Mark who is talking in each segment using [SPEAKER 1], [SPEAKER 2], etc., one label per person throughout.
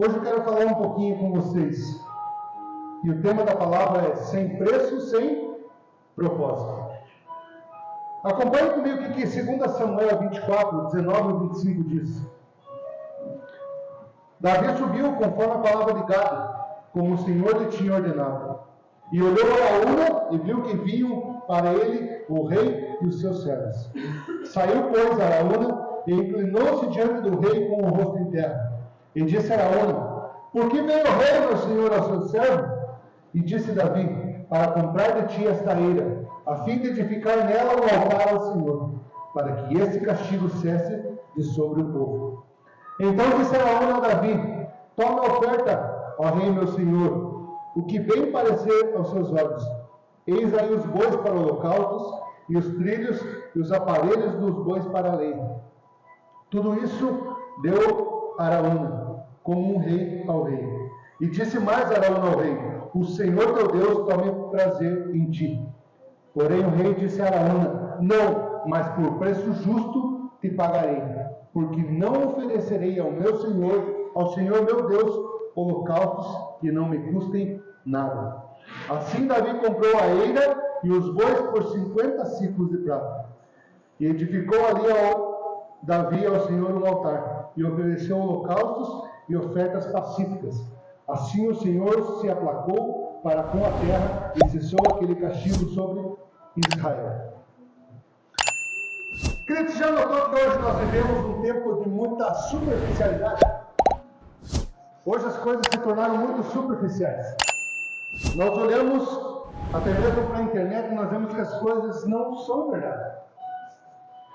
[SPEAKER 1] Hoje eu quero falar um pouquinho com vocês. E o tema da palavra é sem preço, sem propósito. Acompanhe comigo o que 2 Samuel 24, 19 e 25 diz. Davi subiu conforme a palavra de Gade, como o Senhor lhe tinha ordenado. E olhou a Araúna e viu que vinham para ele o rei e os seus servos. Saiu, pois, Araúna e inclinou-se diante do rei com o rosto em terra. E disse a Araúna: por que veio o rei, meu senhor, ao seu servo? E disse Davi: para comprar de ti esta eira, a fim de edificar nela um altar ao Senhor, para que esse castigo cesse de sobre o povo. Então disse Araúna a Davi: toma a oferta, ó rei meu senhor, o que bem parecer aos seus olhos. Eis aí os bois para holocaustos, e os trilhos e os aparelhos dos bois para a lei. Tudo isso deu Araúna, como um rei ao rei. E disse mais Araúna ao rei: o Senhor teu Deus tome prazer em ti. Porém o rei disse a Araúna: não, mas por preço justo te pagarei, porque não oferecerei ao Senhor meu Deus, holocaustos que não me custem nada. Assim Davi comprou a eira e os bois por 50 ciclos de prata. E edificou ali Davi ao Senhor um altar, e ofereceu holocaustos e ofertas pacíficas. Assim o Senhor se aplacou para com a terra e cessou aquele castigo sobre Israel. Queridos, já notou que hoje nós vivemos um tempo de muita superficialidade? Hoje as coisas se tornaram muito superficiais. Nós olhamos até mesmo para a internet e nós vemos que as coisas não são verdade.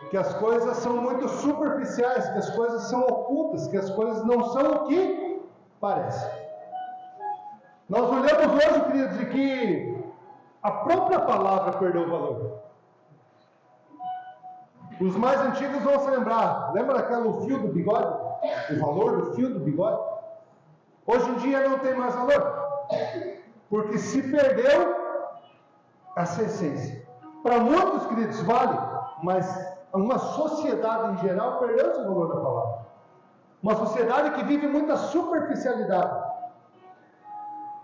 [SPEAKER 1] Que as coisas são muito superficiais, que as coisas são ocultas, que as coisas não são o que parecem. Nós olhamos hoje, queridos, de que a própria palavra perdeu o valor. Os mais antigos vão se lembrar. Lembra daquele fio do bigode? O valor do fio do bigode? Hoje em dia não tem mais valor. Porque se perdeu essa essência. Para muitos, queridos, vale. Mas uma sociedade em geral perdeu esse valor da palavra. Uma sociedade que vive muita superficialidade.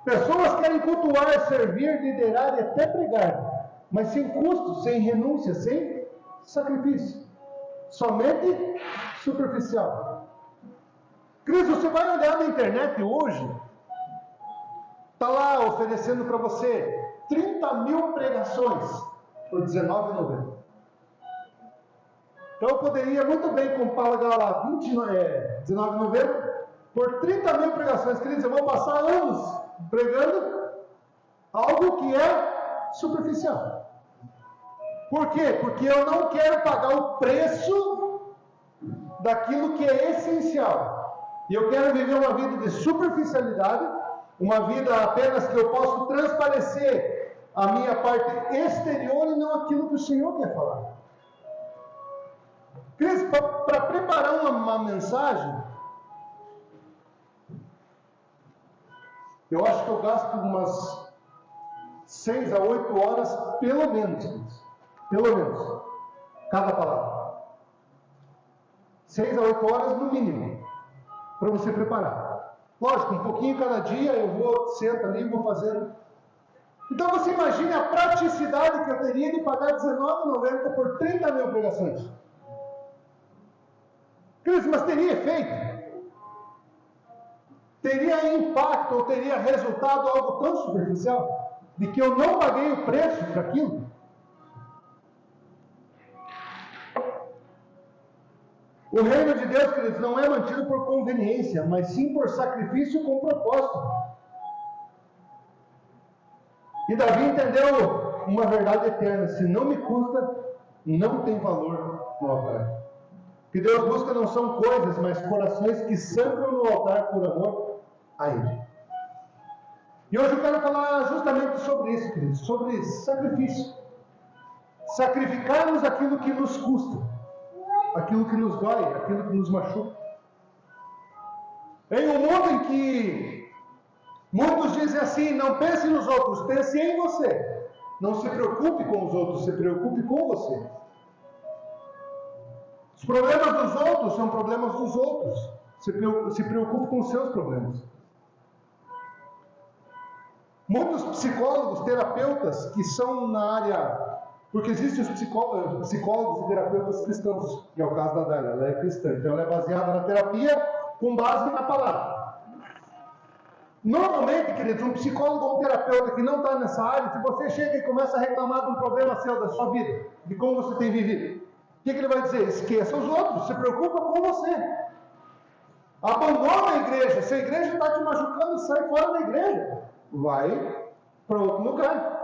[SPEAKER 1] Pessoas querem cultuar, servir, liderar e até pregar, mas sem custo, sem renúncia, sem sacrifício. Somente superficial. Cristo, você vai olhar na internet hoje, está lá oferecendo para você 30 mil pregações por R$19,90. Então eu poderia muito bem pagar lá R$19,90 por 30 mil pregações. Queridos, eu vou passar anos pregando algo que é superficial. Por quê? Porque eu não quero pagar o preço daquilo que é essencial. E eu quero viver uma vida de superficialidade, uma vida apenas que eu posso transparecer a minha parte exterior e não aquilo que o Senhor quer falar. Cristo, para preparar uma mensagem, eu acho que eu gasto umas 6 a 8 horas, pelo menos, cada palavra. 6 a 8 horas no mínimo, para você preparar. Lógico, um pouquinho cada dia, sento ali e vou fazendo. Então você imagine a praticidade que eu teria de pagar R$19,90 por 30 mil pregações. Cristo, mas teria efeito? Teria impacto ou teria resultado algo tão superficial de que eu não paguei o preço para aquilo? O reino de Deus, queridos, não é mantido por conveniência, mas sim por sacrifício com propósito. E Davi entendeu uma verdade eterna: se não me custa, não tem valor no altar. O que Deus busca não são coisas, mas corações que sangram no altar por amor a Ele. E hoje eu quero falar justamente sobre isso, queridos, sobre sacrifício. Sacrificarmos aquilo que nos custa, aquilo que nos dói, aquilo que nos machuca. Em um mundo em que muitos dizem assim: não pense nos outros, pense em você. Não se preocupe com os outros, se preocupe com você. Os problemas dos outros são problemas dos outros. Se preocupe com os seus problemas. Muitos psicólogos, terapeutas que são na área... Porque existem os psicólogos e terapeutas cristãos, que é o caso da Dália, ela é cristã. Então ela é baseada na terapia com base na palavra. Normalmente, queridos, um psicólogo ou um terapeuta que não está nessa área, se você chega e começa a reclamar de um problema seu, da sua vida, de como você tem vivido, o que ele vai dizer? Esqueça os outros, se preocupa com você. Abandona a igreja. Se a igreja está te machucando, sai fora da igreja. Vai para outro lugar.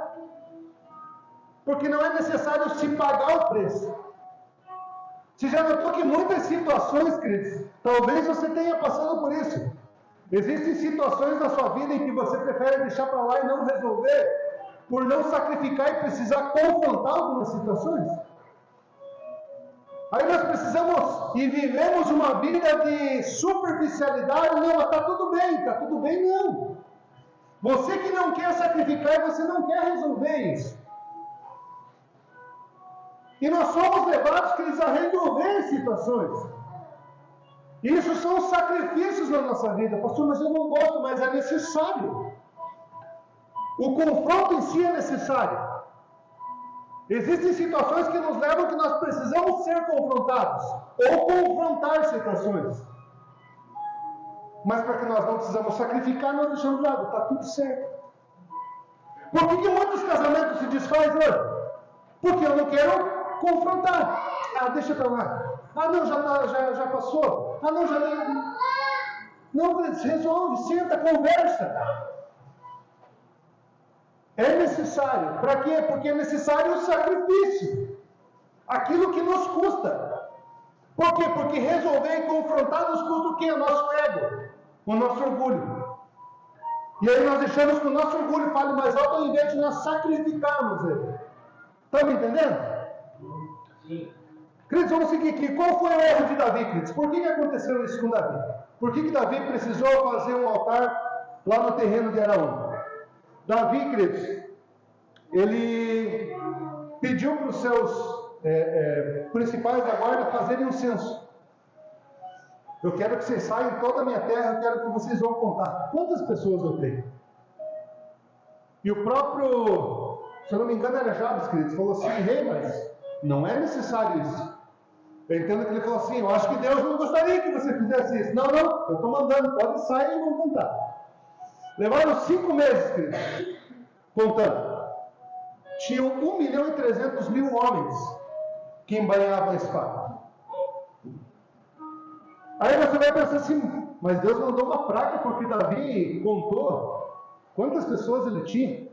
[SPEAKER 1] Porque não é necessário se pagar o preço. Você já notou que muitas situações, queridos, talvez você tenha passado por isso. Existem situações na sua vida em que você prefere deixar para lá e não resolver, por não sacrificar e precisar confrontar algumas situações. Aí nós precisamos e vivemos uma vida de superficialidade. Não, está tudo bem, não. Você que não quer sacrificar e você não quer resolver isso. E nós somos levados, queridos, a resolver situações. Isso são sacrifícios na nossa vida. Pastor, mas eu não gosto, mas é necessário. O confronto em si é necessário. Existem situações que nos levam que nós precisamos ser confrontados. Ou confrontar situações. Mas para que nós não precisamos sacrificar, nós deixamos de lado. Está tudo certo. Por que muitos casamentos se desfazem hoje? Porque eu não quero confrontar. Ah, deixa para lá. Ah, não, já passou. Ah, não, já não. Não, resolve, senta, conversa. É necessário. Para quê? Porque é necessário o sacrifício. Aquilo que nos custa. Por quê? Porque resolver e confrontar nos custa o quê? O nosso ego. O nosso orgulho. E aí nós deixamos que o nosso orgulho fale mais alto ao invés de nós sacrificarmos ele. Estão me entendendo? Sim. Queridos, vamos seguir aqui. Qual foi o erro de Davi, queridos? Por que aconteceu isso com Davi? Por que Davi precisou fazer um altar lá no terreno de Araúna? Davi, queridos, ele pediu para os seus principais da guarda fazerem um censo. Eu quero que vocês saiam de toda a minha terra, eu quero que vocês vão contar quantas pessoas eu tenho. E o próprio, se eu não me engano, era Jabes, queridos, falou assim: rei, mas não é necessário isso. Eu entendo que ele falou assim: eu acho que Deus não gostaria que você fizesse isso. Não, eu estou mandando, pode sair e vão contar. Levaram 5 meses, queridos, contando. Tinham 1.300.000 homens que embainhavam a espada. Aí você vai pensar assim: mas Deus mandou uma praga porque Davi contou quantas pessoas ele tinha.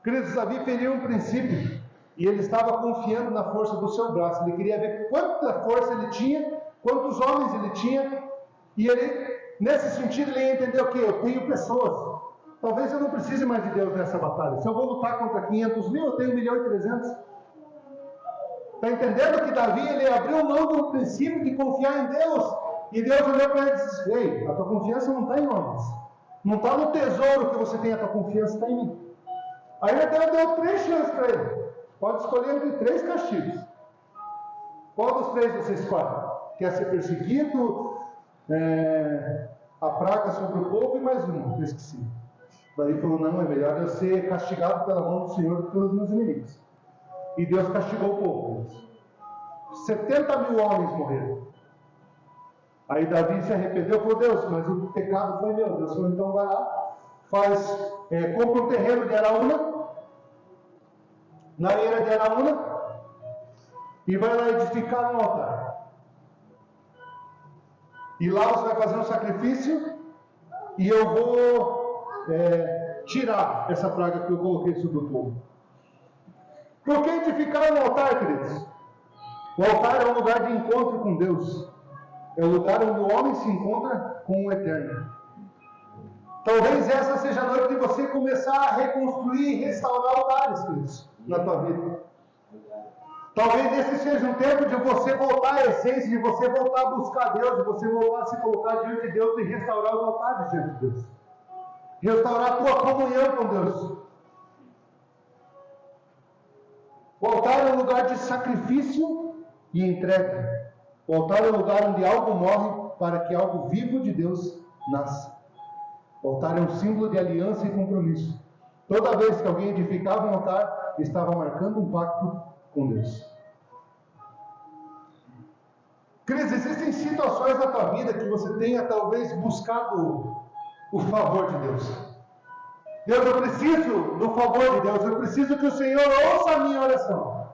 [SPEAKER 1] Queridos, Davi feriu um princípio. E ele estava confiando na força do seu braço. Ele queria ver quanta força ele tinha, quantos homens ele tinha. E ele, nesse sentido, ele ia entender o quê? Eu tenho pessoas. Talvez eu não precise mais de Deus nessa batalha. Se eu vou lutar contra 500.000, eu tenho 1.300.000. Está entendendo que Davi, ele abriu mão do princípio de confiar em Deus. E Deus olhou para ele e disse: ei, a tua confiança não está em homens. Não está no tesouro que você tem, a tua confiança está em mim. Aí Deus deu 3 chances para ele. Pode escolher entre 3 castigos. Qual dos 3 você escolhe? Quer ser perseguido, a praga sobre o povo e mais um, eu esqueci. Daí falou: não, é melhor eu ser castigado pela mão do Senhor do que pelos meus inimigos. E Deus castigou o povo. 70.000 homens morreram. Aí Davi se arrependeu e falou: Deus, mas o pecado foi meu. Deus falou: então vai lá, compra um terreno de Araúna, na eira de Araúna, e vai lá edificar um altar. E lá você vai fazer um sacrifício, e eu vou tirar essa praga que eu coloquei sobre o povo. Por que edificar um altar, queridos? O altar é um lugar de encontro com Deus. É o lugar onde o homem se encontra com o Eterno. Talvez essa seja a noite de você começar a reconstruir e restaurar altares, queridos, na tua vida. Talvez esse seja um tempo de você voltar à essência, de você voltar a buscar Deus, de você voltar a se colocar diante de Deus e restaurar os altares diante de Deus. Restaurar a tua comunhão com Deus. O altar é um lugar de sacrifício e entrega. O altar é um lugar onde algo morre para que algo vivo de Deus nasça. O altar é um símbolo de aliança e compromisso. Toda vez que alguém edificava um altar, estava marcando um pacto com Deus. Queridos, existem situações na tua vida que você tenha talvez buscado o favor de Deus. Deus, eu preciso do favor de Deus, eu preciso que o Senhor ouça a minha oração.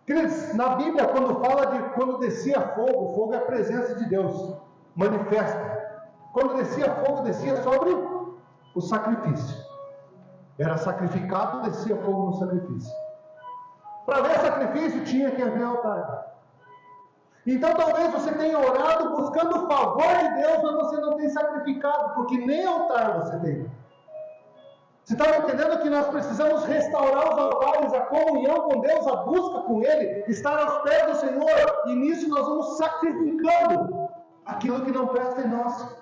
[SPEAKER 1] Queridos, na Bíblia, quando fala de quando descia fogo, fogo é a presença de Deus, manifesta. Quando descia fogo, descia sobre o sacrifício. Era sacrificado, descia fogo no sacrifício. Para haver sacrifício, tinha que haver altar. Então talvez você tenha orado buscando o favor de Deus, mas você não tem sacrificado, porque nem altar você tem. Você está entendendo que nós precisamos restaurar os altares, a comunhão com Deus, a busca com Ele, estar aos pés do Senhor, e nisso nós vamos sacrificando aquilo que não presta em nós.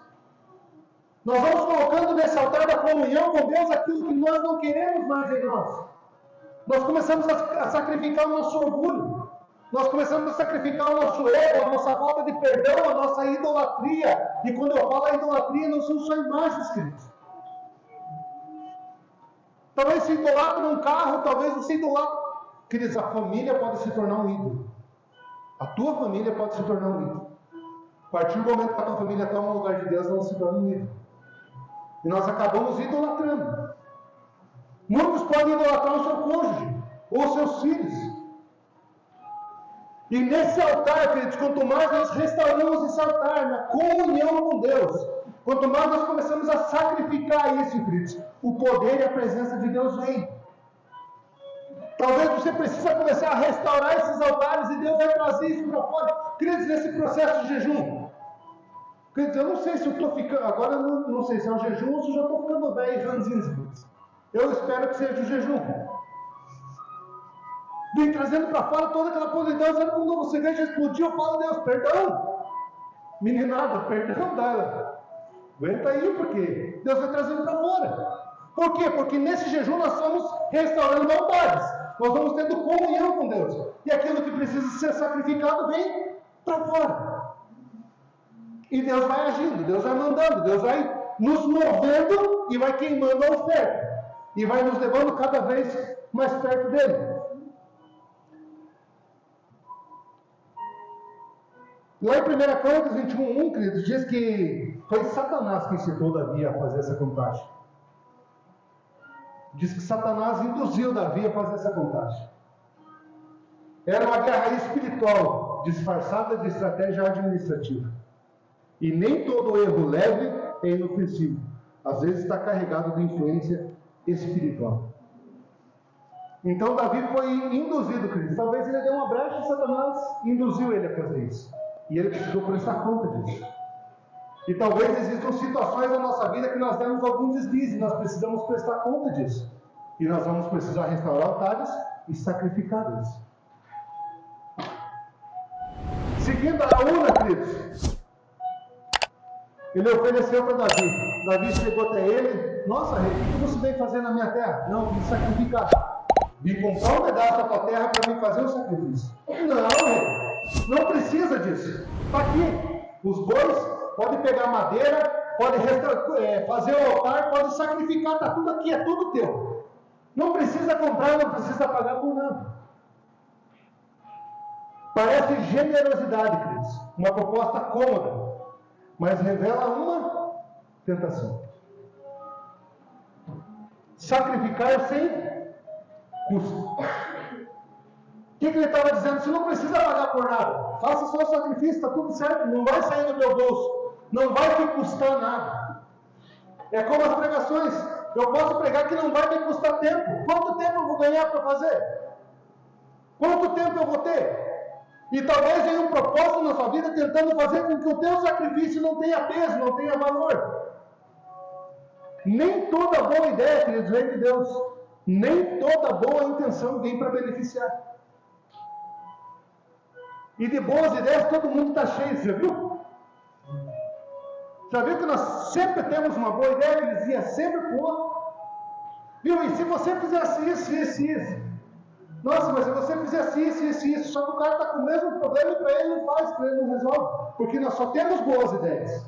[SPEAKER 1] Nós vamos colocando nesse altar da comunhão com Deus aquilo que nós não queremos mais em nós. Nós começamos a sacrificar o nosso orgulho. Nós começamos a sacrificar o nosso ego, a nossa falta de perdão, a nossa idolatria. E quando eu falo idolatria, não são só imagens, queridos. Talvez se idolatra num carro, talvez você idolatra. Queridos, a família pode se tornar um ídolo. A tua família pode se tornar um ídolo. A partir do momento que a tua família toma o lugar de Deus, ela se torna um ídolo. E nós acabamos idolatrando. Muitos podem idolatrar o seu cônjuge, ou os seus filhos. E nesse altar, queridos, quanto mais nós restauramos esse altar, na comunhão com Deus, quanto mais nós começamos a sacrificar isso, queridos, o poder e a presença de Deus vem. Talvez você precise começar a restaurar esses altares e Deus vai trazer isso para fora. Queridos, nesse processo de jejum, queridos, eu não sei se eu estou ficando, agora eu não sei se é o jejum ou se eu já estou ficando velho e ranzinho. Eu espero que seja o jejum. Vem trazendo para fora toda aquela podridão. Sabe quando você vê já explodiu? Eu falo, Deus, perdão. Meninada, perdão dela. Aguenta aí, porque Deus vai trazendo para fora. Por quê? Porque nesse jejum nós estamos restaurando altares. Nós vamos tendo comunhão com Deus. E aquilo que precisa ser sacrificado vem para fora. E Deus vai agindo, Deus vai mandando, Deus vai nos movendo e vai queimando a oferta. E vai nos levando cada vez mais perto dele. Lá em 1 Crônicas 21:1, queridos, diz que foi Satanás que incitou Davi a fazer essa contagem. Diz que Satanás induziu Davi a fazer essa contagem. Era uma guerra espiritual, disfarçada de estratégia administrativa. E nem todo erro leve é inofensivo. Às vezes está carregado de influência espiritual. Então Davi foi induzido, queridos. Talvez ele deu uma brecha e Satanás induziu ele a fazer isso. E ele precisou prestar conta disso. E talvez existam situações na nossa vida que nós demos algum deslize, e nós precisamos prestar conta disso. E nós vamos precisar restaurar altares e sacrificar eles. Seguindo a Araúna, queridos, ele ofereceu para Davi. Davi chegou até ele. Nossa, rei, o que você veio fazer na minha terra? Não, vim sacrificar. Vim comprar um pedaço da tua terra para vir fazer o sacrifício. Não, rei. Não precisa disso. Está aqui. Os bois podem pegar madeira, podem fazer o altar, podem sacrificar. Está tudo aqui, é tudo teu. Não precisa comprar, não precisa pagar por nada. Parece generosidade, queridos. Uma proposta cômoda, mas revela uma tentação. Sacrificar sem custo. O que ele estava dizendo? Você não precisa pagar por nada. Faça só o sacrifício, está tudo certo. Não vai sair do teu bolso. Não vai te custar nada. É como as pregações. Eu posso pregar que não vai me custar tempo. Quanto tempo eu vou ganhar para fazer? Quanto tempo eu vou ter? E talvez tenha um propósito na sua vida tentando fazer com que o teu sacrifício não tenha peso, não tenha valor. Nem toda boa ideia, queridos, vem de Deus. Nem toda boa intenção vem para beneficiar. E de boas ideias todo mundo está cheio, você já viu? Já viu que nós sempre temos uma boa ideia, que dizia sempre pô. Viu? E se você fizesse isso, Nossa, mas se você fizesse isso, só que o cara está com o mesmo problema e para ele não faz, para ele não resolve. Porque nós só temos boas ideias.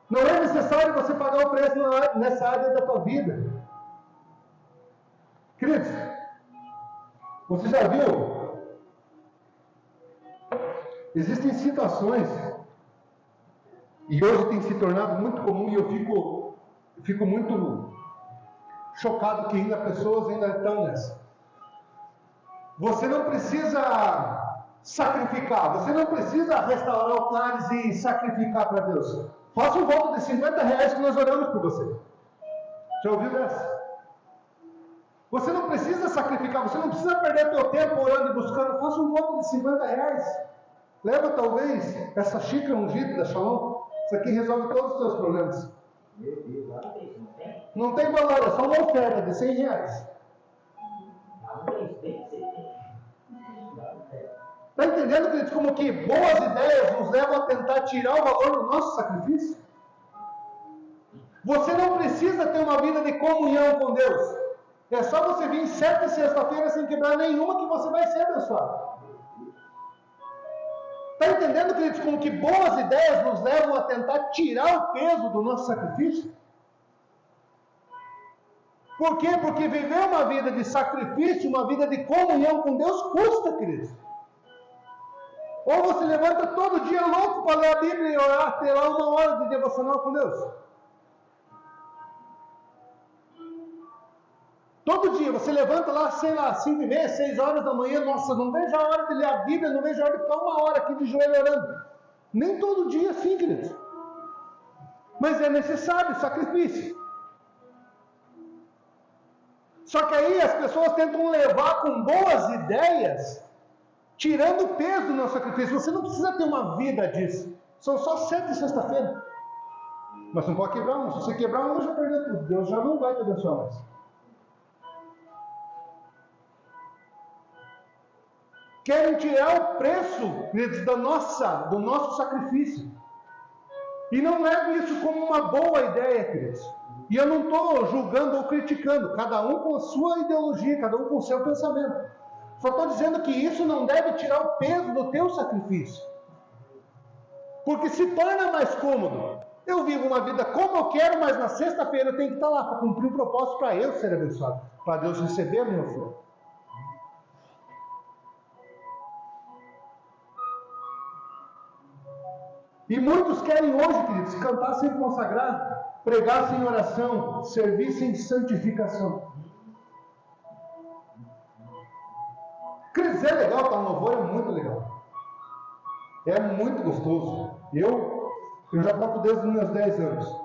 [SPEAKER 1] Não é necessário você pagar o preço nessa área da tua vida. Queridos, você já viu? Existem situações, e hoje tem se tornado muito comum, e eu fico muito chocado que ainda pessoas ainda estão nessa. Você não precisa sacrificar, você não precisa restaurar altares e sacrificar para Deus. Faça um voto de R$50 que nós oramos por você. Já ouviu dessa? Você não precisa sacrificar, você não precisa perder teu tempo orando e buscando. Faça um voto de R$50. Leva talvez essa xícara ungida da Shalom. Isso aqui resolve todos os teus problemas.
[SPEAKER 2] Meu Deus, lá não tem?
[SPEAKER 1] Não tem valor, é só uma oferta de R$100.
[SPEAKER 2] Lá não tem.
[SPEAKER 1] Está entendendo, queridos, como que boas ideias nos levam a tentar tirar o valor do nosso sacrifício? Você não precisa ter uma vida de comunhão com Deus. É só você vir sexta e sexta-feira sem quebrar nenhuma que você vai ser abençoado. Está entendendo, queridos, como que boas ideias nos levam a tentar tirar o peso do nosso sacrifício? Por quê? Porque viver uma vida de sacrifício, uma vida de comunhão com Deus, custa, queridos. Ou você levanta todo dia louco para ler a Bíblia e orar, ter lá 1 hora de devocional com Deus. Todo dia, você levanta lá, sei lá, 5h30, 6 horas da manhã, nossa, não vejo a hora de ler a Bíblia, não vejo a hora de ficar 1 hora aqui de joelho orando. Nem todo dia assim, queridos. Mas é necessário sacrifício. Só que aí as pessoas tentam levar com boas ideias, tirando o peso do nosso sacrifício. Você não precisa ter uma vida disso. São só 7 de sexta-feira. Mas não pode quebrar um. Se você quebrar um, já perdeu tudo. Deus já não vai te abençoar mais. Querem tirar o preço, queridos, do nosso sacrifício. E não leve isso como uma boa ideia, queridos. E eu não estou julgando ou criticando. Cada um com a sua ideologia, cada um com o seu pensamento. Só estou dizendo que isso não deve tirar o peso do teu sacrifício. Porque se torna mais cômodo. Eu vivo uma vida como eu quero, mas na sexta-feira eu tenho que estar lá para cumprir o propósito para eu ser abençoado. Para Deus receber a minha oferta. E muitos querem hoje, queridos, cantar sem consagrar, pregar sem oração, servir sem santificação. Queridos, é legal, tá? O louvor é muito legal. É muito gostoso. Eu já toco desde os meus 10 anos.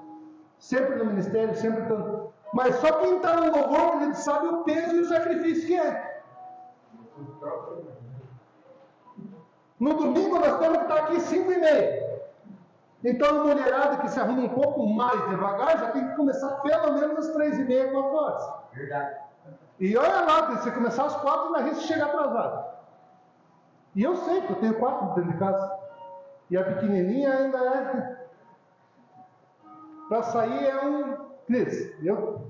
[SPEAKER 1] Sempre no ministério, sempre tanto. Mas só quem está no louvor, querido, sabe o peso e o sacrifício que é. No domingo nós temos que estar aqui 5h30. Então a mulherada que se arruma um pouco mais devagar já tem que começar pelo menos às 3h30, 4 horas.
[SPEAKER 2] Verdade.
[SPEAKER 1] E olha lá, se você começar às 4, na risco de chegar atrasado. E eu sei que eu tenho 4 dentro de casa. E a pequenininha ainda é. Para sair é um. Cris,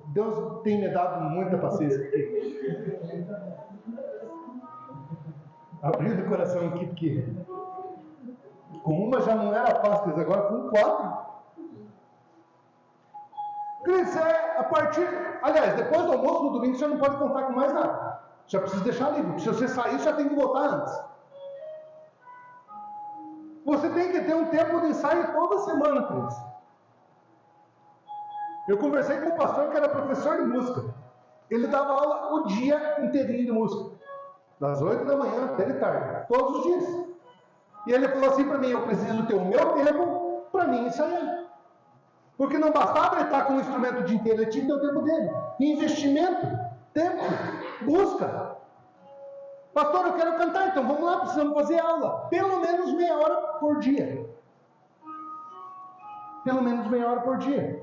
[SPEAKER 1] Deus tem me dado muita paciência aqui. Abrindo o coração aqui, porque com uma já não era fácil, mas agora com 4. Cris, a partir. Aliás, depois do almoço no domingo você não pode contar com mais nada. Já precisa deixar livre. Se você sair, já tem que voltar antes. Você tem que ter um tempo de ensaio toda semana, Cris. Eu conversei com um pastor que era professor de música. Ele dava aula o dia inteirinho de música. Das 8 da manhã até de tarde. Todos os dias. E ele falou assim para mim, eu preciso ter o meu tempo para mim ensaiar. Porque não bastava ele estar com o instrumento o dia inteiro, ele tinha que ter o tempo dele. Investimento, tempo, busca. Pastor, eu quero cantar, então vamos lá, precisamos fazer aula. Pelo menos meia hora por dia. Pelo menos meia hora por dia.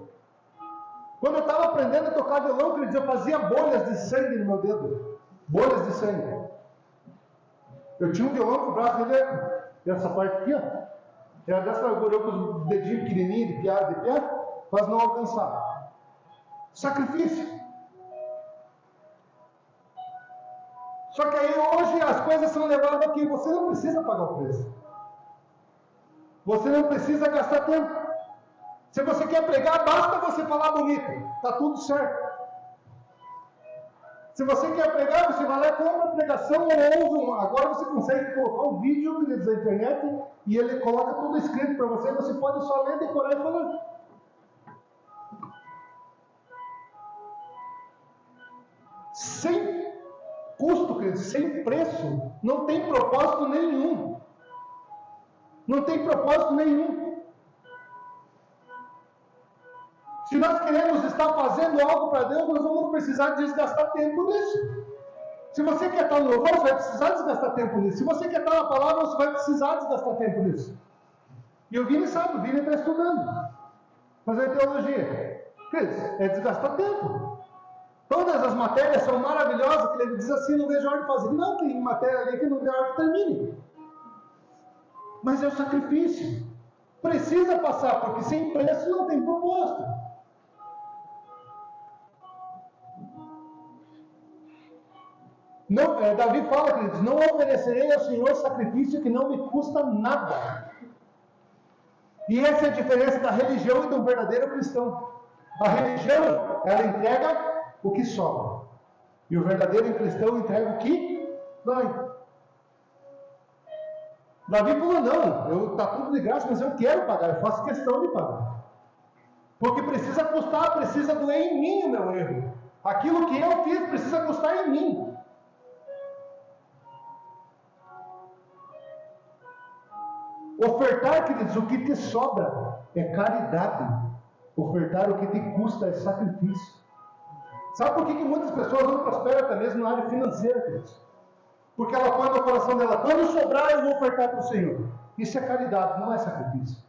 [SPEAKER 1] Quando eu estava aprendendo a tocar violão, eu fazia bolhas de sangue no meu dedo. Bolhas de sangue. Eu tinha um violão com o braço dele, essa parte aqui, ó. Era dessa agulha com os dedinhos pequenininhos de piar, quase não alcançava. Sacrifício. Só que aí hoje as coisas são levadas aqui, você não precisa pagar o preço. Você não precisa gastar tempo. Se você quer pregar, basta você falar bonito. Está tudo certo. Se você quer pregar, você vai lá e compra a pregação ou ouve uma. Agora você consegue colocar um vídeo da internet e ele coloca tudo escrito para você. Você pode só ler, decorar e falar. Sem custo, querido, sem preço, não tem propósito nenhum. Não tem propósito nenhum. Se nós queremos estar fazendo algo para Deus, nós vamos precisar desgastar tempo nisso. Se você quer estar no louvor, você vai precisar desgastar tempo nisso. Se você quer estar na palavra, você vai precisar desgastar tempo nisso. E o Vini sabe, o Vini está estudando. Fazer teologia. Cris, é desgastar tempo. Todas as matérias são maravilhosas, que ele diz assim, não vejo a hora de fazer. Não, tem matéria ali que não tem a hora que termine. Mas é o sacrifício. Precisa passar, porque sem preço não tem propósito. Não, Davi fala, queridos, não oferecerei ao Senhor sacrifício que não me custa nada. E essa é a diferença da religião e do verdadeiro cristão. A religião, ela entrega o que sobra. E o verdadeiro cristão entrega o que dói. Davi falou, não, está tudo de graça, mas eu quero pagar, eu faço questão de pagar. Porque precisa custar, precisa doer em mim o meu erro. Aquilo que eu fiz precisa custar em mim. Ofertar, queridos, o que te sobra é caridade. Ofertar o que te custa é sacrifício. Sabe por que muitas pessoas não prosperam até mesmo na área financeira, queridos? Porque ela põe no coração dela, quando sobrar eu vou ofertar para o Senhor. Isso é caridade, não é sacrifício.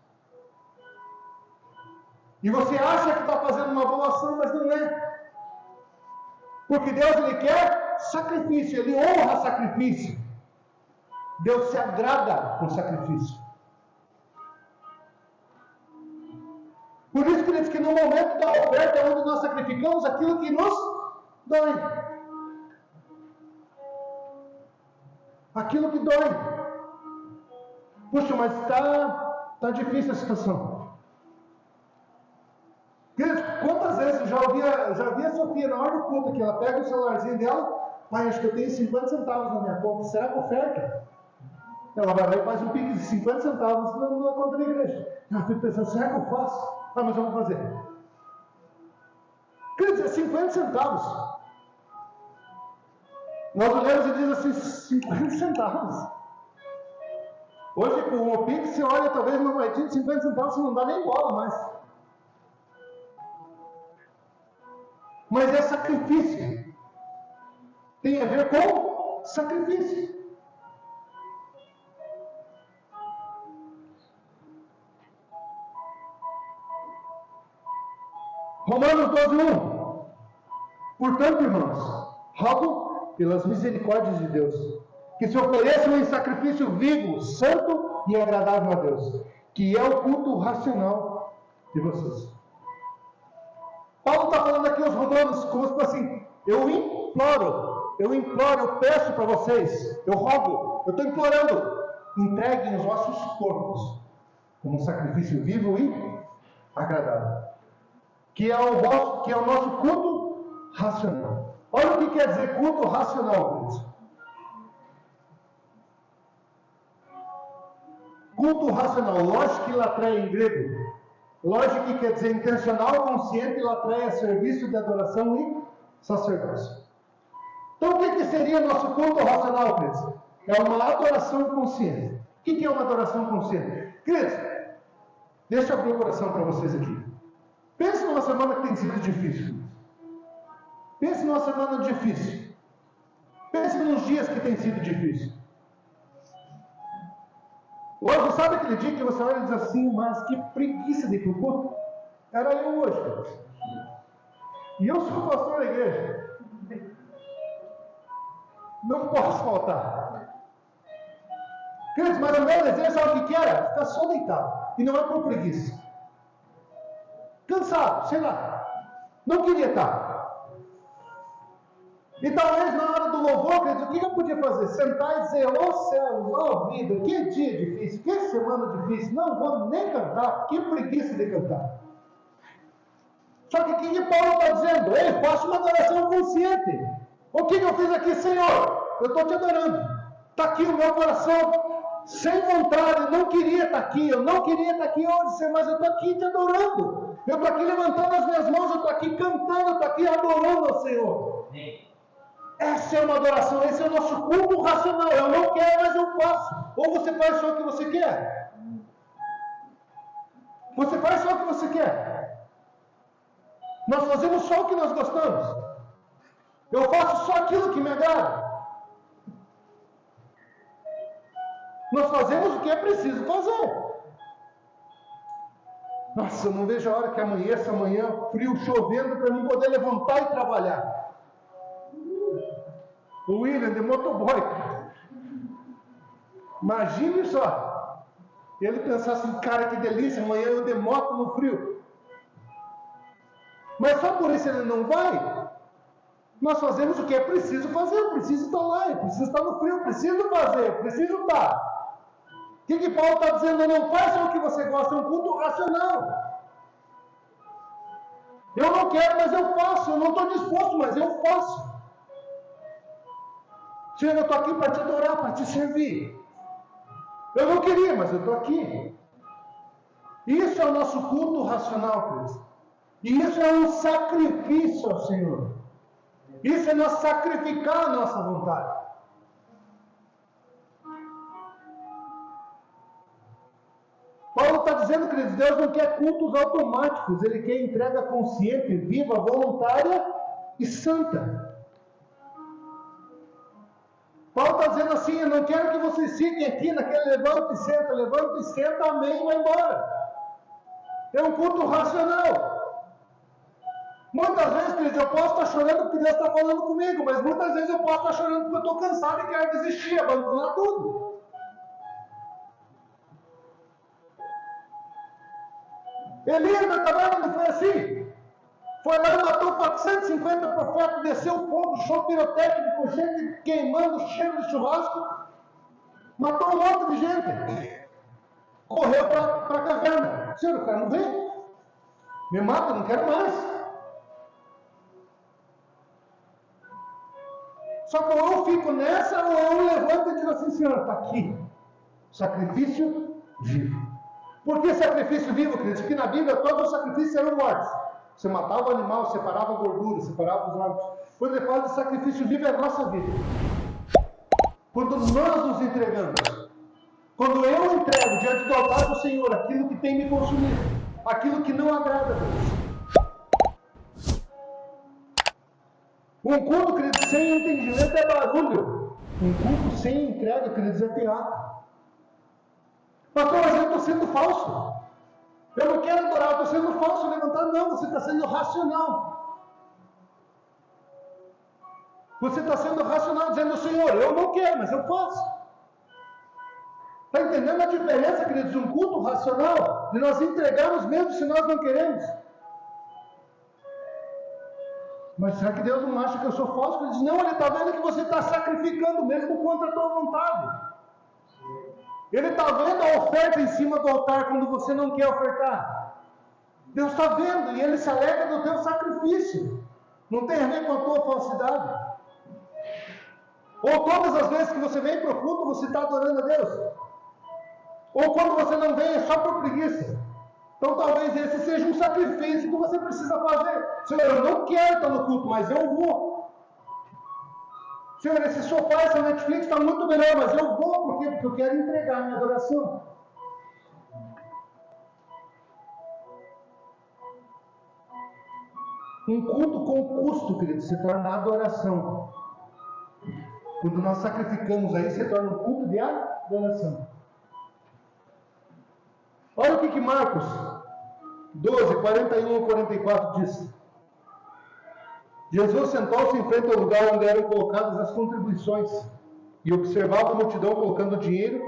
[SPEAKER 1] E você acha que está fazendo uma boa ação, mas não é. Porque Deus, Ele quer sacrifício, Ele honra sacrifício. Deus se agrada com sacrifício. Por isso, queridos, que no momento da oferta é onde nós sacrificamos aquilo que nos dói. Aquilo que dói. Puxa, mas está difícil a situação. Queridos, quantas vezes eu já vi a Sofia na hora do culto aqui, ela pega o celularzinho dela, pai, acho que eu tenho 50 centavos na minha conta, será que oferta? Ela vai lá e faz um pique de 50 centavos na conta da igreja. Eu fico pensando, será que eu faço? Ah, mas eu vou fazer. Quer dizer, 50 centavos. Nós olhamos e diz assim, 50 centavos. Hoje, com o Pix, você olha talvez uma moedinha de 50 centavos, você não dá nem bola mais. Mas é sacrifício. Tem a ver com sacrifício. Romanos 12:1. Portanto, irmãos, rogo pelas misericórdias de Deus, que se ofereçam em sacrifício vivo, santo e agradável a Deus, que é o culto racional de vocês. Paulo está falando aqui aos romanos, como se fosse assim, eu imploro, eu peço para vocês, eu rogo, eu estou implorando, entreguem os vossos corpos como um sacrifício vivo e agradável. Que é o nosso culto racional. Olha o que quer dizer culto racional, queridos. Culto racional, lógico e latreia em grego. Lógico que quer dizer intencional, consciente, latreia, serviço de adoração e sacerdócio. Então o que seria o nosso culto racional, queridos? É uma adoração consciente. O que é uma adoração consciente? Queridos, deixa eu abrir o coração para vocês aqui. Pense numa semana que tem sido difícil. Pense numa semana difícil. Pense nos dias que tem sido difícil. Hoje, sabe aquele dia que você olha e diz assim, mas que preguiça de ir para o culto? Era eu hoje. E eu sou pastor da igreja. Não posso faltar. Queridos, mas o meu desejo, sabe o que era? Ficar só deitado. E não é por preguiça. Cansado, sei lá. Não queria estar. E talvez na hora do louvor, queridos, o que eu podia fazer? Sentar e dizer, ô céus, ó vida, que dia difícil, que semana difícil, não vou nem cantar, que preguiça de cantar. Só que o que Paulo está dizendo? Ei, faça uma adoração consciente. O que eu fiz aqui, Senhor? Eu estou te adorando. Está aqui o meu coração, sem vontade, eu não queria estar aqui, eu não queria estar aqui hoje, Senhor, mas eu estou aqui te adorando. Eu estou aqui levantando as minhas mãos, eu estou aqui cantando, eu estou aqui adorando ao Senhor. Essa é uma adoração, esse é o nosso culto racional. Eu não quero, mas eu faço. Ou você faz só o que você quer. Você faz só o que você quer. Nós fazemos só o que nós gostamos. Eu faço só aquilo que me agrada. Nós fazemos o que é preciso fazer. Nossa, eu não vejo a hora que amanheça amanhã, frio, chovendo, para mim poder levantar e trabalhar. O William de motoboy. Imagine só. Ele pensar assim, cara, que delícia, amanhã eu de moto no frio. Mas só por isso ele não vai. Nós fazemos o que é preciso fazer. Eu preciso estar lá, eu preciso estar no frio, eu preciso fazer, eu preciso estar. O que Paulo está dizendo? Não faça o que você gosta, é um culto racional. Eu não quero, mas eu faço. Eu não estou disposto, mas eu faço. Senhor, eu estou aqui para te adorar, para te servir. Eu não queria, mas eu estou aqui. Isso é o nosso culto racional, Cristo. E isso é um sacrifício ao Senhor. Isso é nós sacrificar a nossa vontade. Paulo está dizendo, queridos, Deus não quer cultos automáticos. Ele quer entrega consciente, viva, voluntária e santa. Paulo está dizendo assim, eu não quero que vocês fiquem aqui naquele levanta e senta, amém, e vai embora. É um culto racional. Muitas vezes, queridos, eu posso estar chorando porque Deus está falando comigo, mas muitas vezes eu posso estar chorando porque eu estou cansado e quero desistir, abandonar tudo. Elias, na taberna, não foi assim? Foi lá e matou 450 profetas, desceu o fogo, show pirotécnico, com gente queimando, cheiro de churrasco. Matou um monte de gente. Correu para a caverna. Senhor, eu quero morrer. Me mata, não quero mais. Só que ou eu fico nessa, ou eu levanto e digo assim, Senhor, está aqui. Sacrifício vivo. Por que sacrifício vivo, queridos? Porque na Bíblia todos os sacrifícios eram mortos. Você matava o animal, separava a gordura, separava os órgãos. Quando ele fala de sacrifício vivo, é a nossa vida. Quando nós nos entregamos. Quando eu entrego diante do altar do Senhor aquilo que tem me consumido, aquilo que não agrada a Deus. Um culto, queridos, sem entendimento é barulho. Um culto sem entrega, queridos, é teatro. Pastor, mas eu estou sendo falso. Eu não quero adorar, eu estou sendo falso, levantar. Não, você está sendo racional. Você está sendo racional, dizendo, Senhor, eu não quero, mas eu faço. Está entendendo a diferença, queridos, de um culto racional, de nós entregarmos mesmo se nós não queremos? Mas será que Deus não acha que eu sou falso? Ele diz, não, Ele está vendo que você está sacrificando mesmo contra a tua vontade. Ele está vendo a oferta em cima do altar quando você não quer ofertar. Deus está vendo e Ele se alegra do teu sacrifício. Não tem a ver com a tua falsidade. Ou todas as vezes que você vem para o culto, você está adorando a Deus. Ou quando você não vem, é só por preguiça. Então talvez esse seja um sacrifício que você precisa fazer. Senhor, eu não quero estar no culto, mas eu vou. Senhor, esse sofá, essa Netflix está muito melhor, mas eu vou, por quê? Porque eu quero entregar a minha adoração. Um culto com custo, querido, se torna adoração. Quando nós sacrificamos aí, se torna um culto de adoração. Olha o que Marcos 12, 41 a 44 diz. Jesus sentou-se em frente ao lugar onde eram colocadas as contribuições e observava a multidão colocando dinheiro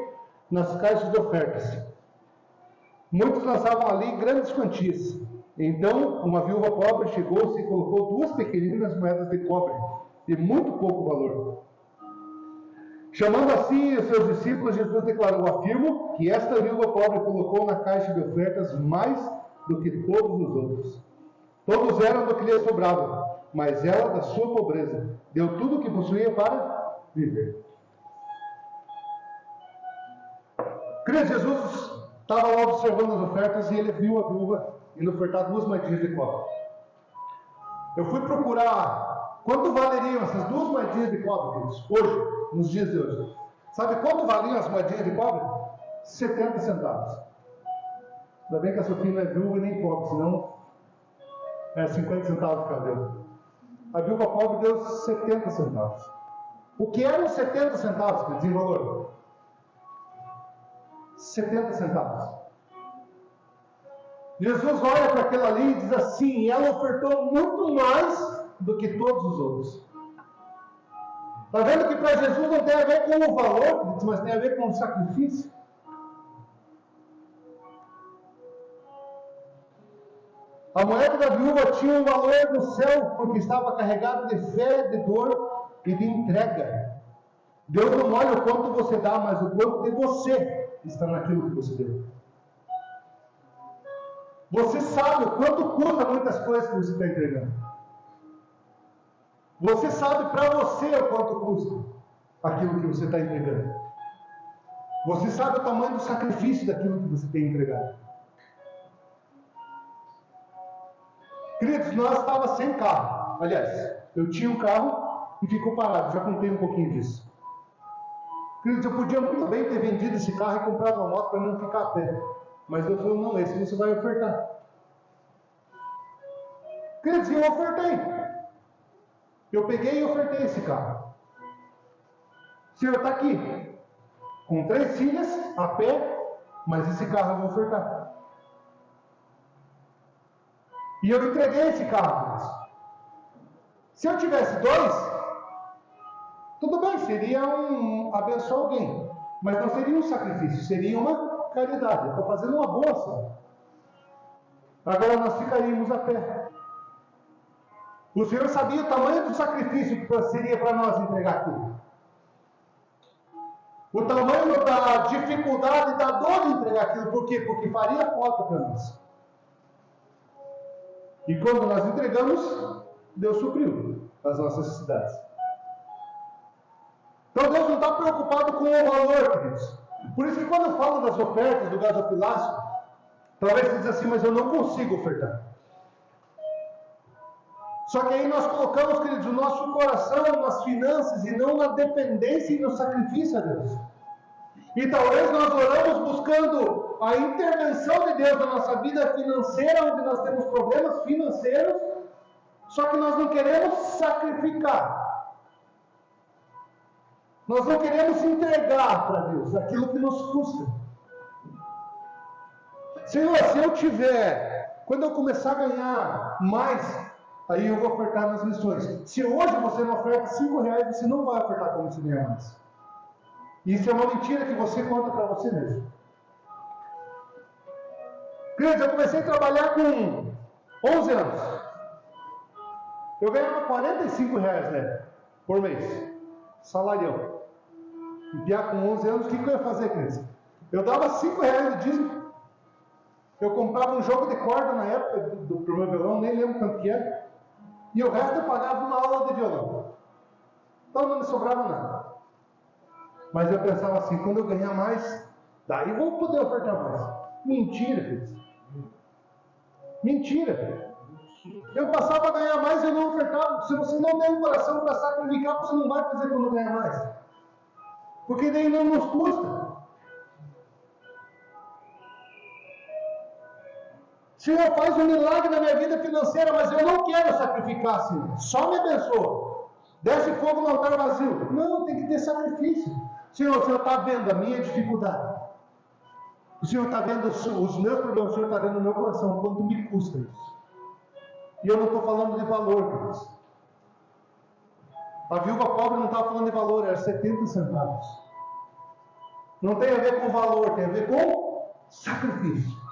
[SPEAKER 1] nas caixas de ofertas. Muitos lançavam ali grandes quantias. Então, uma viúva pobre chegou-se e colocou 2 pequeninas moedas de cobre de muito pouco valor. Chamando assim os seus discípulos, Jesus declarou: afirmo que esta viúva pobre colocou na caixa de ofertas mais do que todos os outros. Todos eram do que lhe sobrava, mas ela, da sua pobreza, deu tudo o que possuía para viver. Querido, Jesus estava lá observando as ofertas e ele viu a viúva indo ofertar 2 moedinhas de cobre. Eu fui procurar quanto valeriam essas 2 moedinhas de cobre, queridos, hoje, nos dias de hoje. Sabe quanto valiam as moedinhas de cobre? 70 centavos. Ainda bem que a Sofia não é viúva nem pobre, senão é 50 centavos que ela deu. A viúva pobre deu 70 centavos. O que eram 70 centavos, queridos, em valor? 70 centavos. Jesus olha para aquela ali e diz assim: ela ofertou muito mais do que todos os outros. Está vendo que para Jesus não tem a ver com o valor, mas tem a ver com o sacrifício? A moeda da viúva tinha um valor no céu, porque estava carregado de fé, de dor e de entrega. Deus não olha o quanto você dá, mas o quanto de você está naquilo que você deu. Você sabe o quanto custa muitas coisas que você está entregando. Você sabe para você o quanto custa aquilo que você está entregando. Você sabe o tamanho do sacrifício daquilo que você tem entregado. Queridos, nós estávamos sem carro. Aliás, eu tinha um carro e ficou parado. Já contei um pouquinho disso. Queridos, eu podia muito bem ter vendido esse carro e comprado uma moto para não ficar a pé. Mas eu falei: não, esse você vai ofertar. Queridos, eu ofertei. Eu peguei e ofertei esse carro. O senhor está aqui, com 3 filhas, a pé, mas esse carro eu vou ofertar. E eu entreguei esse carro, queridos. Se eu tivesse 2, tudo bem, seria abençoar alguém. Mas não seria um sacrifício, seria uma caridade. Eu estou fazendo uma boa ação. Agora nós ficaríamos a pé. O Senhor sabia o tamanho do sacrifício que seria para nós entregar tudo. O tamanho da dificuldade, da dor de entregar aquilo. Por quê? Porque faria falta para nós. E quando nós entregamos, Deus supriu as nossas necessidades. Então Deus não está preocupado com o valor, queridos. Por isso que quando eu falo das ofertas do gasofilácio, talvez você diz assim: mas eu não consigo ofertar. Só que aí nós colocamos, queridos, o nosso coração nas finanças e não na dependência e no sacrifício a Deus. E talvez nós oramos buscando a intervenção de Deus na nossa vida financeira, onde nós temos problemas financeiros, só que nós não queremos sacrificar. Nós não queremos entregar para Deus aquilo que nos custa. Senhor, se eu tiver, quando eu começar a ganhar mais, aí eu vou ofertar nas missões. Se hoje você não oferta R$5, você não vai ofertar como se ganhar mais. Isso é uma mentira que você conta para você mesmo. Queridos, eu comecei a trabalhar com 11 anos. Eu ganhava R$45, né, por mês. Salarião. E piar com 11 anos, o que eu ia fazer, queridos? Eu dava R$5 de dízimo. Eu comprava um jogo de corda na época do meu violão, nem lembro quanto que era. E o resto eu pagava uma aula de violão. Então não me sobrava nada. Mas eu pensava assim: quando eu ganhar mais, daí eu vou poder ofertar mais. Mentira, queridos. Mentira. Eu passava a ganhar mais e eu não ofertava. Se você não tem um coração para sacrificar, você não vai fazer quando ganhar mais. Porque daí não nos custa. Senhor, faz um milagre na minha vida financeira, mas eu não quero sacrificar, Senhor. Só me abençoa. Desce fogo no altar vazio. Não, tem que ter sacrifício. Senhor, o Senhor está vendo a minha dificuldade. O Senhor está vendo os meus problemas. O Senhor está vendo o meu coração, quanto me custa isso. E eu não estou falando de valor, queridos. A viúva pobre não estava falando de valor, era 70 centavos. Não tem a ver com valor, tem a ver com sacrifício.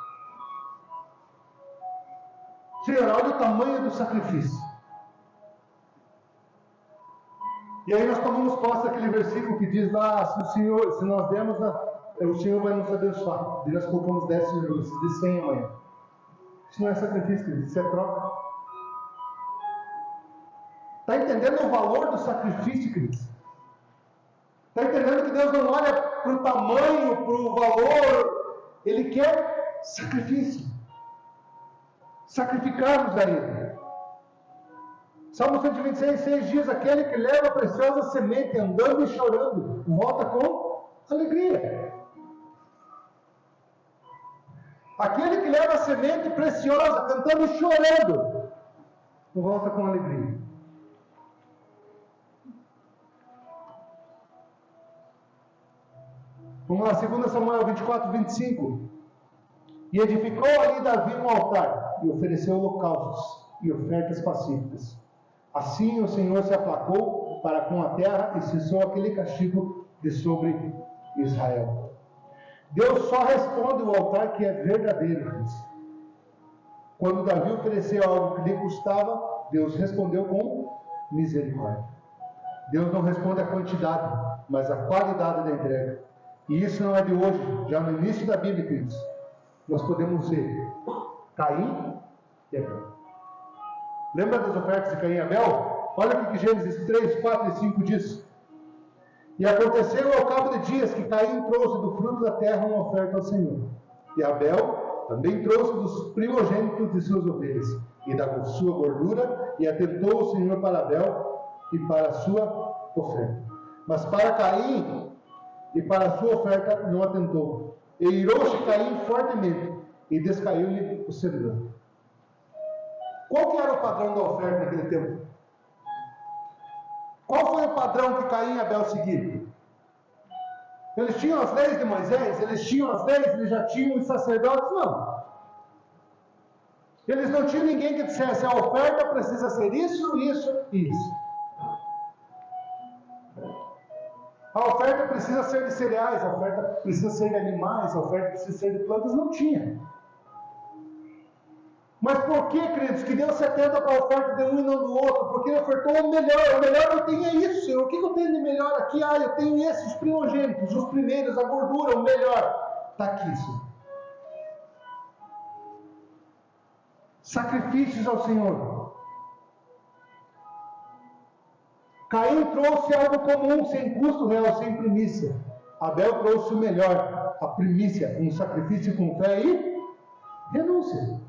[SPEAKER 1] Senhor, olha o tamanho do sacrifício. E aí nós tomamos posse daquele versículo que diz lá, se nós demos, o Senhor vai nos abençoar. E nós colocamos 10 de 100 amanhã. Isso não é sacrifício, queridos, isso é troca. Está entendendo o valor do sacrifício, queridos? Está entendendo que Deus não olha para o tamanho, para o valor, Ele quer sacrifício. Sacrificarmos a Ele. Salmo 126, 6 diz: aquele que leva a preciosa semente andando e chorando, volta com alegria. Aquele que leva a semente preciosa, cantando e chorando, volta com alegria. Vamos lá, 2 Samuel 24, 25. E edificou ali Davi um altar, e ofereceu holocaustos e ofertas pacíficas. Assim o Senhor se aplacou para com a terra e cessou aquele castigo de sobre Israel. Deus só responde o altar que é verdadeiro. Quando Davi ofereceu algo que lhe custava, Deus respondeu com misericórdia. Deus não responde a quantidade, mas a qualidade da entrega. E isso não é de hoje, já no início da Bíblia, queridos. Nós podemos ver Caim e Abel. Lembra das ofertas de Caim e Abel? Olha o que Gênesis 3, 4 e 5 diz. E aconteceu ao cabo de dias que Caim trouxe do fruto da terra uma oferta ao Senhor. E Abel também trouxe dos primogênitos de suas ovelhas e da sua gordura, e atentou o Senhor para Abel e para a sua oferta. Mas para Caim e para a sua oferta não atentou. E irou-se Caim fortemente, e descaiu-lhe o semblante. Qual que era o padrão da oferta naquele tempo? Qual foi o padrão que Caim e Abel seguiram? Eles tinham as leis de Moisés? Eles tinham as leis? Eles já tinham os sacerdotes? Não. Eles não tinham ninguém que dissesse: a oferta precisa ser isso, isso e isso. A oferta precisa ser de cereais, a oferta precisa ser de animais, a oferta precisa ser de plantas. Não tinha. Mas por que, queridos, que Deus se atenta para a oferta de um e não do outro? Porque Ele ofertou o melhor eu tenho é isso, Senhor. O que eu tenho de melhor aqui? Eu tenho esses primogênitos, os primeiros, a gordura, o melhor. Está aqui, Senhor. Sacrifícios ao Senhor. Caim trouxe algo comum, sem custo real, sem primícia. Abel trouxe o melhor, a primícia, um sacrifício com fé e renúncia.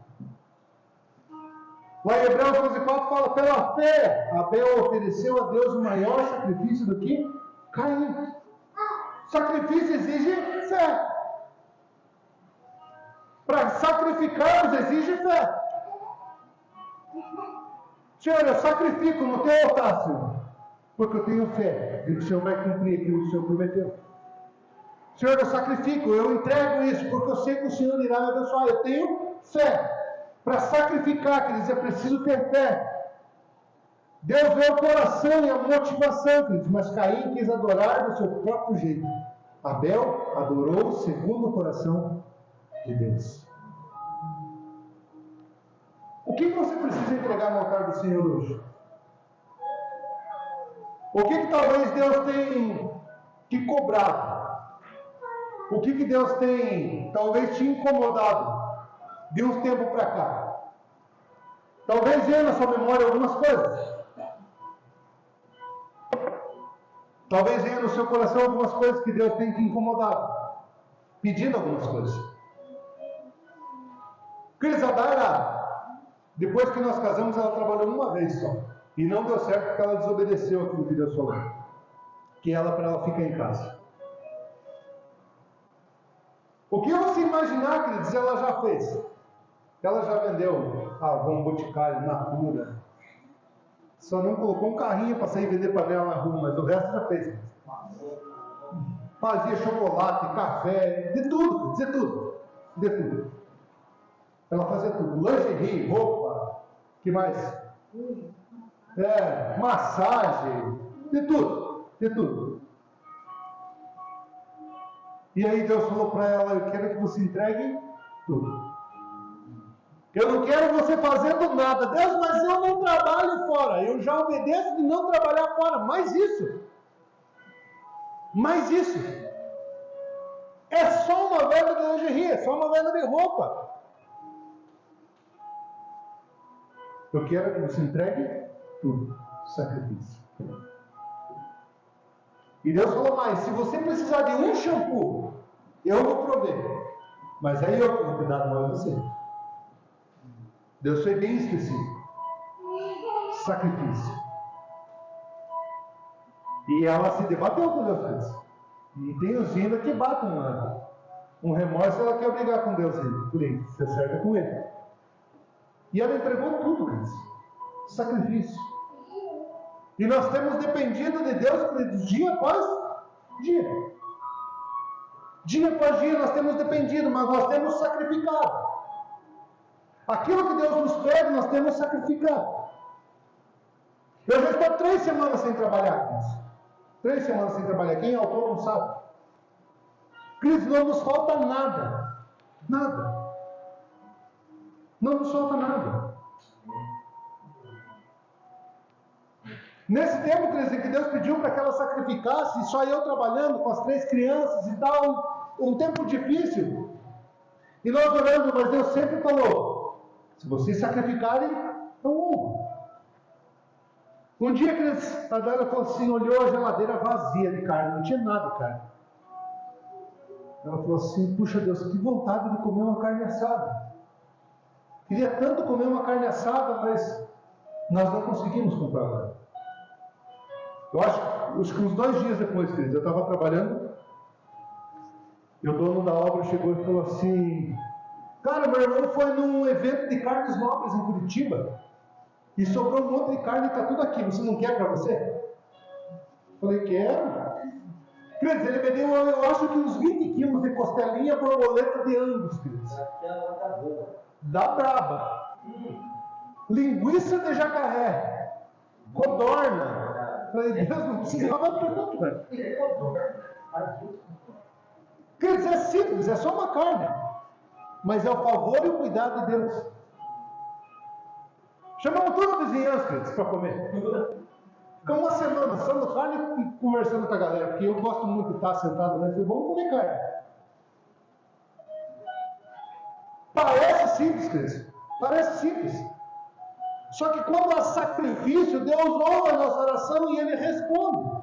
[SPEAKER 1] Lá em Hebreus 12:4 fala: pela fé, Abel ofereceu a Deus o maior sacrifício do que Caim. Sacrifício exige fé. Para sacrificarmos exige fé. Senhor, eu sacrifico no teu altar, Senhor, porque eu tenho fé de que o Senhor vai cumprir aquilo que o Senhor prometeu. Senhor, eu sacrifico, eu entrego isso, porque eu sei que o Senhor irá me abençoar. Eu tenho fé. Para sacrificar, queridos, é preciso ter fé. Deus vê o coração e a motivação, queridos, mas Caim quis adorar do seu próprio jeito. Abel adorou segundo o coração de Deus. O que você precisa entregar no altar do Senhor hoje? O que talvez Deus tenha te cobrado? O que Deus tem talvez te incomodado de um tempo para cá? Talvez venha na sua memória algumas coisas. Talvez venha no seu coração algumas coisas que Deus tem te incomodado, pedindo algumas coisas. Cris, a Dara, depois que nós casamos, ela trabalhou uma vez só. E não deu certo porque ela desobedeceu aquilo que Deus falou. Que ela, para ela ficar em casa. O que você imaginar, queridos, ela já fez? Ela já vendeu um boticário na rua. Só não colocou um carrinho para sair vender panela na rua, mas o resto já fez. Fazia chocolate, café, de tudo, de tudo. De tudo. Ela fazia tudo. Lingerie, roupa, que mais? Massagem, de tudo, de tudo. E aí Deus falou para ela: eu quero que você entregue tudo. Eu não quero você fazendo nada. Deus, mas eu não trabalho fora. eu já obedeço de não trabalhar fora. Mais isso. É só uma venda de lingerie, é só uma venda de roupa. Eu quero que você entregue tudo, sacrifício. E Deus falou mais: se você precisar de um shampoo, eu vou prover. Mas aí eu vou cuidar de você. Deus foi bem específico. Sacrifício. E ela se debateu com Deus antes. E tem os ainda que batem um remorso, ela quer brigar com Deus ainda. Falei, você acerta com ele. E ela entregou tudo, queridos. Sacrifício. E nós temos dependido de Deus, queridos, dia após dia. Dia após dia nós temos dependido, mas nós temos sacrificado. Aquilo que Deus nos pede, nós temos sacrificado. Eu já estou 3 semanas sem trabalhar, queridos. 3 semanas sem trabalhar. Quem é autônomo sabe. Queridos, não nos falta nada. Nada. Não nos falta nada. Nesse tempo, queridos, em que Deus pediu para que ela sacrificasse, e só eu trabalhando com as 3 crianças e tal, um tempo difícil. E nós orando, mas Deus sempre falou: se vocês sacrificarem, eu honro. Um dia, queridos, a Dara falou assim, olhou a geladeira vazia de carne, não tinha nada de carne. Ela falou assim: puxa Deus, que vontade de comer uma carne assada. Queria tanto comer uma carne assada, mas nós não conseguimos comprar agora. Eu acho que uns 2 dias depois, queridos, eu estava trabalhando, e o dono da obra chegou e falou assim: cara, meu irmão foi num evento de carnes nobres em Curitiba, e sobrou um monte de carne e está tudo aqui, você não quer para você? Falei, quero. Queridos, ele me deu, eu acho que uns 20 quilos de costelinha borboleta de Angus, queridos. Da braba. Linguiça de jacaré. Codorna. Falei, Deus, não precisava tanto, velho. Queridos, é simples, é só uma carne. Mas é o favor e o cuidado de Deus. Chamamos toda a vizinhança, queridos, para comer. Ficamos uma semana assando carne e conversando com a galera, porque eu gosto muito de estar sentado lá e falei, vamos comer carne. Parece simples, queridos. Parece simples. Só que quando há sacrifício, Deus ouve a nossa oração e Ele responde.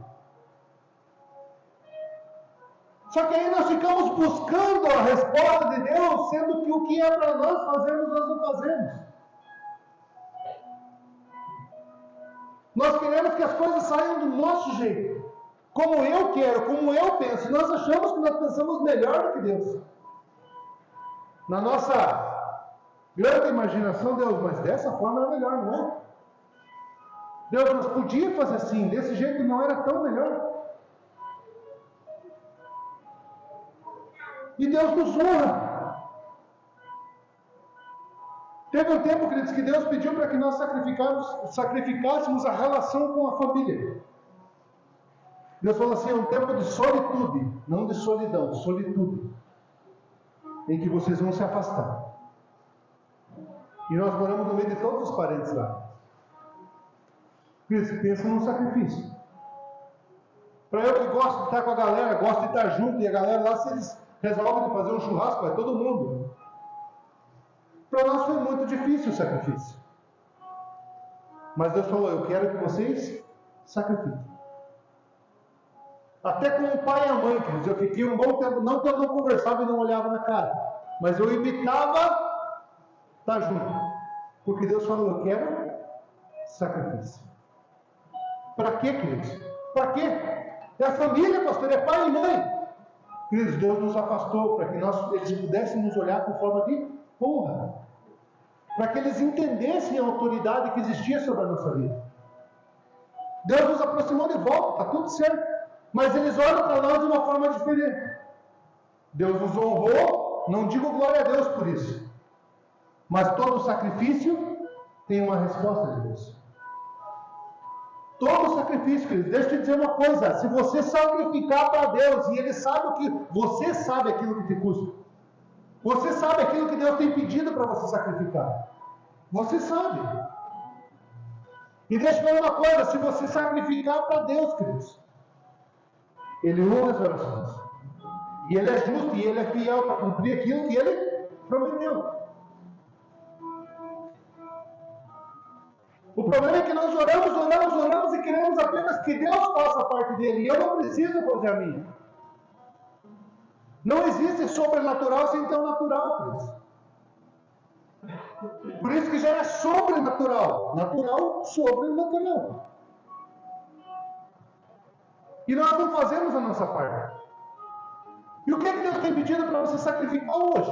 [SPEAKER 1] Só que aí nós ficamos buscando a resposta de Deus, sendo que o que é para nós fazermos, nós não fazemos. Nós queremos que as coisas saiam do nosso jeito, como eu quero, como eu penso. Nós achamos que nós pensamos melhor do que Deus. Na nossa grande imaginação, Deus, mas dessa forma era melhor, não é? Deus, nós podíamos fazer assim, desse jeito não era tão melhor. E Deus nos honra. Teve um tempo, queridos, que Deus pediu para que nós sacrificássemos a relação com a família. Deus falou assim, é um tempo de solitude, não de solidão, solitude, em que vocês vão se afastar. E nós moramos no meio de todos os parentes lá. Queridos, pensam num sacrifício. Para eu que gosto de estar com a galera, gosto de estar junto, e a galera lá, se eles resolvem fazer um churrasco, vai todo mundo. Para nós foi muito difícil o sacrifício. Mas Deus falou, eu quero que vocês sacrifiquem. Até com o pai e a mãe, queridos, eu fiquei um bom tempo, não que eu não conversava e não olhava na cara, mas eu imitava estar junto. Porque Deus falou, eu quero sacrifício. Para quê, queridos? Para quê? É a família, pastor, é pai e mãe. Queridos, Deus nos afastou para que eles pudéssemos olhar com forma de honra. Para que eles entendessem a autoridade que existia sobre a nossa vida. Deus nos aproximou de volta, está tudo certo. Mas eles olham para nós de uma forma diferente. Deus nos honrou, não digo glória a Deus por isso. Mas todo sacrifício tem uma resposta de Deus. Todo sacrifício, queridos, deixa eu te dizer uma coisa, se você sacrificar para Deus, e Ele sabe o que, você sabe aquilo que te custa. Você sabe aquilo que Deus tem pedido para você sacrificar. Você sabe. E deixa eu falar uma coisa, se você sacrificar para Deus, queridos, Ele ouve as orações. E Ele é justo e Ele é fiel para cumprir aquilo que Ele prometeu. O problema é que nós oramos e queremos apenas que Deus faça a parte dele. E eu não preciso fazer a minha. Não existe sobrenatural sem ter o natural, queridos. Por isso que já é sobrenatural. Natural, sobrenatural. E nós não fazemos a nossa parte. E o que é que Deus tem pedido para você sacrificar hoje?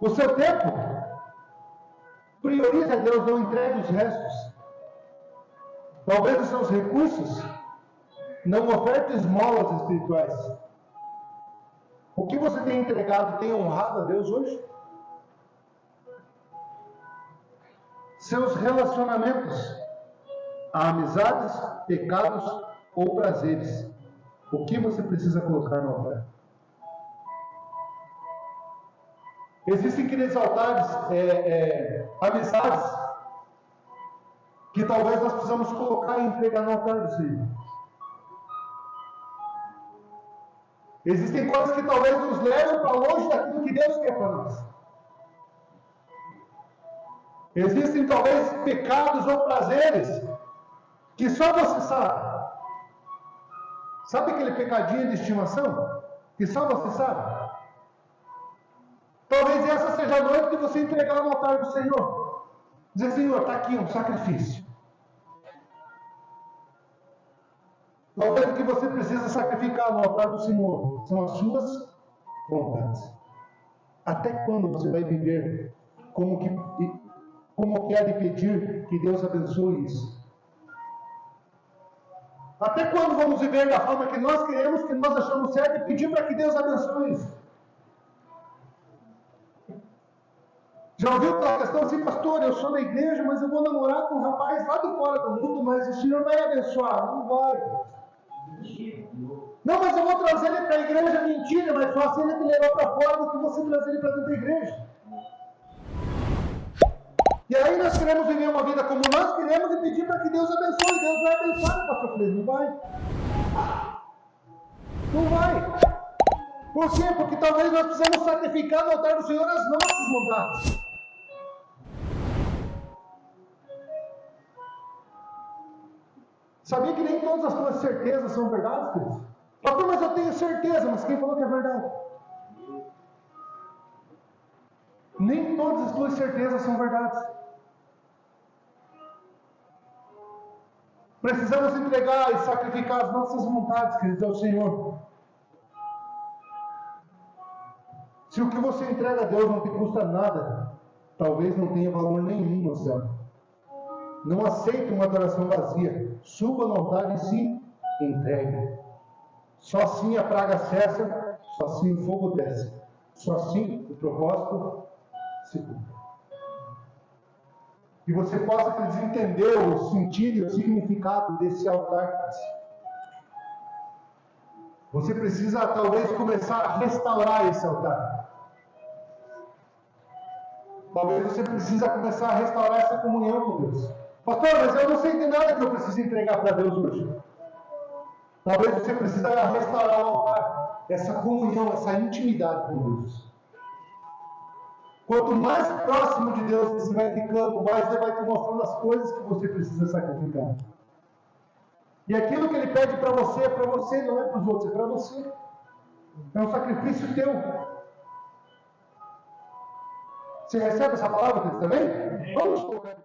[SPEAKER 1] O seu tempo? Priorize a Deus, não entregue os restos. Talvez os seus recursos. Não oferte esmolas espirituais. O que você tem entregado tem honrado a Deus hoje? Seus relacionamentos, amizades, pecados ou prazeres. O que você precisa colocar no altar? Existem aqueles altares, amizades, que talvez nós precisamos colocar e entregar no altar do Senhor. Existem coisas que talvez nos levam para longe daquilo que Deus quer para nós. Existem talvez pecados ou prazeres que só você sabe. Sabe aquele pecadinho de estimação? Que só você sabe? Talvez essa seja a noite de você entregar no altar do Senhor. Dizer, Senhor, está aqui um sacrifício. Talvez o que você precisa sacrificar no altar do Senhor são as suas vontades. Até quando você vai viver como quer de pedir que Deus abençoe isso? Até quando vamos viver da forma que nós queremos, que nós achamos certo e pedir para que Deus abençoe isso? Já ouviu aquela questão assim, pastor, eu sou da igreja, mas eu vou namorar com um rapaz lá do fora do mundo, mas o Senhor vai abençoar. Não vai. Não, mas eu vou trazer ele para a igreja. Mentira, mas só se ele te levar para fora do que você trazer ele para dentro da igreja. E aí nós queremos viver uma vida como nós queremos e pedir para que Deus abençoe. Deus vai abençoar, pastor Felipe. Não vai. Não vai. Por quê? Porque talvez nós precisamos sacrificar no altar do Senhor as nossas vontades. Sabia que nem todas as tuas certezas são verdades, queridos? Pastor, mas eu tenho certeza, mas quem falou que é verdade? Nem todas as tuas certezas são verdades. Precisamos entregar e sacrificar as nossas vontades, queridos, ao Senhor. Se o que você entrega a Deus não te custa nada, talvez não tenha valor nenhum no céu. Não aceite uma adoração vazia. Suba no altar e se entregue. Só assim a praga cessa, só assim o fogo desce. Só assim o propósito se cumpre. Que você possa entender o sentido e o significado desse altar. Você precisa talvez começar a restaurar esse altar. Talvez você precisa começar a restaurar essa comunhão com Deus. Pastor, mas eu não sei de nada que eu preciso entregar para Deus hoje. Talvez você precise restaurar o altar, essa comunhão, essa intimidade com Deus. Quanto mais próximo de Deus você vai ficando, mais Ele vai te mostrando as coisas que você precisa sacrificar. E aquilo que Ele pede para você, não é para os outros, é para você. É um sacrifício teu. Você recebe essa palavra também? Vamos colocar.